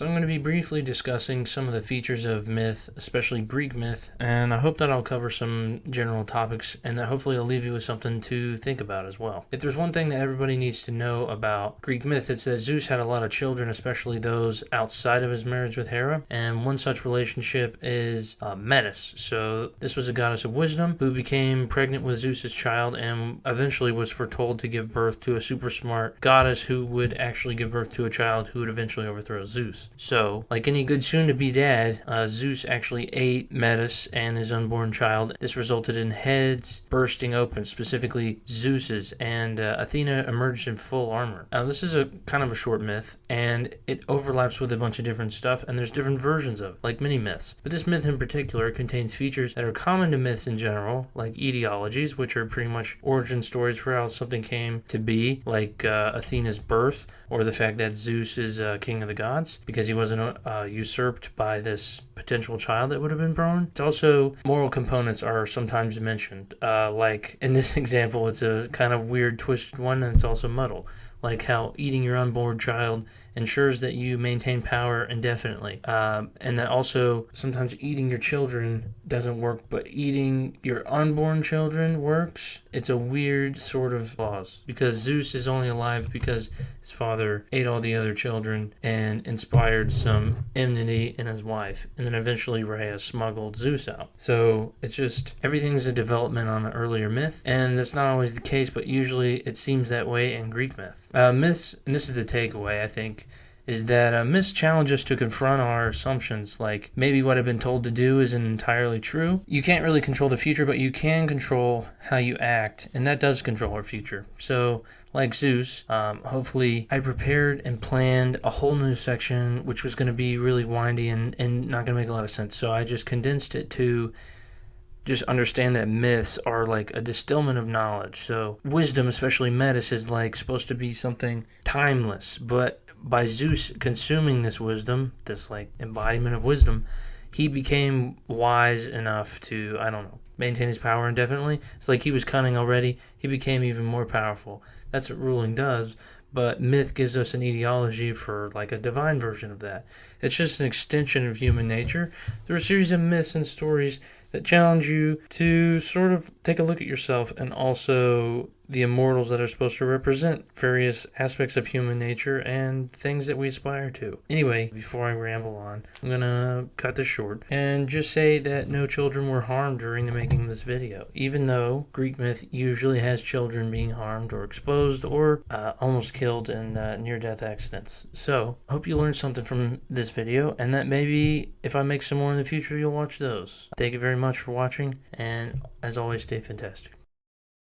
So I'm going to be briefly discussing some of the features of myth, especially Greek myth, and I hope that I'll cover some general topics and that hopefully I'll leave you with something to think about as well. If there's one thing that everybody needs to know about Greek myth, it's that Zeus had a lot of children, especially those outside of his marriage with Hera, and one such relationship is Metis. So this was a goddess of wisdom who became pregnant with Zeus's child and eventually was foretold to give birth to a super smart goddess who would actually give birth to a child who would eventually overthrow Zeus. So, like any good soon-to-be dad, Zeus actually ate Metis and his unborn child. This resulted in heads bursting open, specifically Zeus's, and Athena emerged in full armor. Now, this is a kind of a short myth, and it overlaps with a bunch of different stuff, and there's different versions of it, like many myths. But this myth in particular contains features that are common to myths in general, like etiologies, which are pretty much origin stories for how something came to be, like Athena's birth, or the fact that Zeus is king of the gods, because he wasn't usurped by this potential child that would have been born. It's also moral components are sometimes mentioned, like in this example it's a kind of weird twisted one, and it's also muddled, like how eating your unborn child ensures that you maintain power indefinitely, and that also sometimes eating your children doesn't work, but eating your unborn children works. It's a weird sort of clause, because Zeus is only alive because his father ate all the other children and inspired some enmity in his wife, and then eventually Rhea smuggled Zeus out. So it's just, everything's a development on an earlier myth, and that's not always the case, but usually it seems that way in Greek myth. Myths, and this is the takeaway I think, is that myths challenge us to confront our assumptions, like maybe what I've been told to do isn't entirely true. You can't really control the future, but you can control how you act, and that does control our future. So, like Zeus, hopefully I prepared and planned a whole new section, which was going to be really windy and not going to make a lot of sense. So I just condensed it to just understand that myths are like a distillment of knowledge. So wisdom, especially Metis, is like supposed to be something timeless, but by Zeus consuming this wisdom, this like embodiment of wisdom, he became wise enough to, I don't know, maintain his power indefinitely. It's like he was cunning already. He became even more powerful. That's what ruling does. But myth gives us an etiology for like a divine version of that. It's just an extension of human nature. There are a series of myths and stories that challenge you to sort of take a look at yourself, and also the immortals that are supposed to represent various aspects of human nature and things that we aspire to. Anyway, before I ramble on, I'm gonna cut this short and just say that no children were harmed during the making of this video, even though Greek myth usually has children being harmed or exposed or almost killed in near-death accidents. So, I hope you learned something from this video, and that maybe if I make some more in the future, you'll watch those. Thank you very much for watching, and as always, stay fantastic.